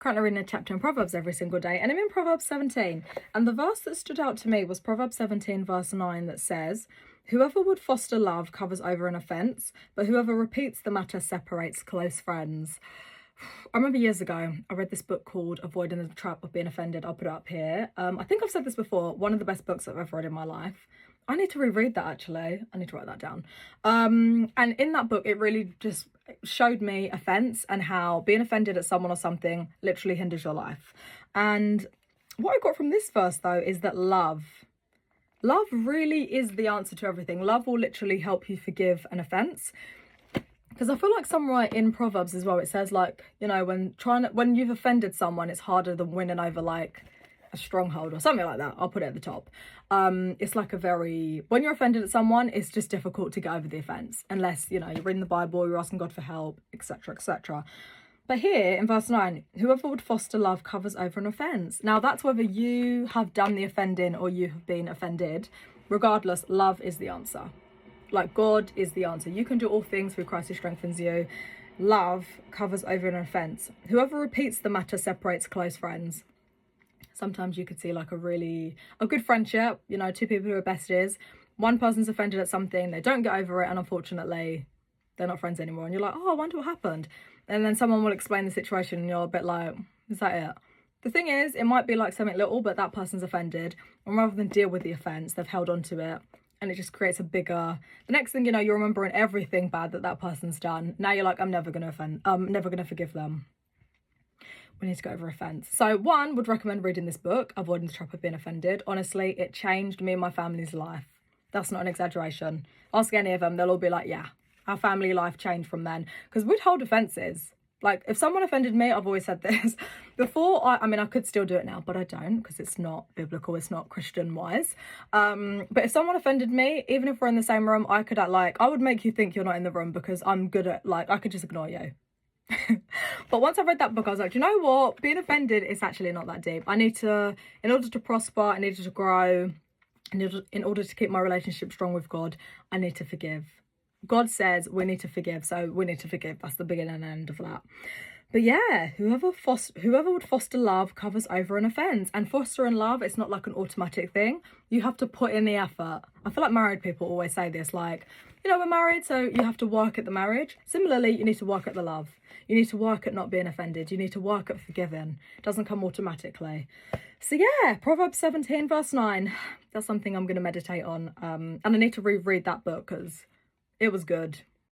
currently reading a chapter in Proverbs every single day, and I'm in Proverbs 17. And the verse that stood out to me was Proverbs 17, verse 9, that says, "Whoever would foster love covers over an offence, but whoever repeats the matter separates close friends." I remember years ago, I read this book called Avoiding the Trap of Being Offended. I'll put it up here. I think I've said this before, one of the best books I've ever read in my life. I need to reread that, actually. I need to write that down. And in that book, it really just showed me offence and how being offended at someone or something literally hinders your life. And what I got from this verse, though, is that love really is the answer to everything. Love will literally help you forgive an offence. Because I feel like somewhere in Proverbs as well, it says, like, you know, when you've offended someone, it's harder than winning over like a stronghold or something like that. I'll put it at the top. It's like when you're offended at someone, it's just difficult to get over the offence, unless, you know, you're reading the Bible, you're asking God for help, etc., etc. But here in verse 9, whoever would foster love covers over an offence. Now, that's whether you have done the offending or you have been offended. Regardless, love is the answer. Like, God is the answer. You can do all things through Christ who strengthens you. Love covers over an offence. Whoever repeats the matter separates close friends. Sometimes you could see like a good friendship, you know, two people who are besties. One person's offended at something, they don't get over it, and unfortunately, they're not friends anymore. And you're like, oh, I wonder what happened. And then someone will explain the situation and you're a bit like, is that it? The thing is, it might be like something little, but that person's offended. And rather than deal with the offence, they've held on to it. And it just creates the next thing you know, you're remembering everything bad that person's done. Now you're like, I'm never going to forgive them. We need to go over offence. So one, would recommend reading this book, Avoiding the Trap of Being Offended. Honestly, it changed me and my family's life. That's not an exaggeration. Ask any of them, they'll all be like, yeah, our family life changed from then. Because we'd hold offences. Like, if someone offended me, I've always said this, before, I mean, I could still do it now, but I don't, because it's not biblical, it's not Christian-wise. But if someone offended me, even if we're in the same room, I would make you think you're not in the room, because I'm good at, like, I could just ignore you. But once I read that book, I was like, do you know what? Being offended is actually not that deep. In order to prosper, I needed to grow, in order to keep my relationship strong with God, I need to forgive. God says we need to forgive, so we need to forgive. That's the beginning and end of that. But yeah, whoever would foster love covers over an offence. And fostering love, it's not like an automatic thing. You have to put in the effort. I feel like married people always say this, like, you know, we're married, so you have to work at the marriage. Similarly, you need to work at the love. You need to work at not being offended. You need to work at forgiving. It doesn't come automatically. So yeah, Proverbs 17, verse 9. That's something I'm going to meditate on. And I need to reread that book because it was good.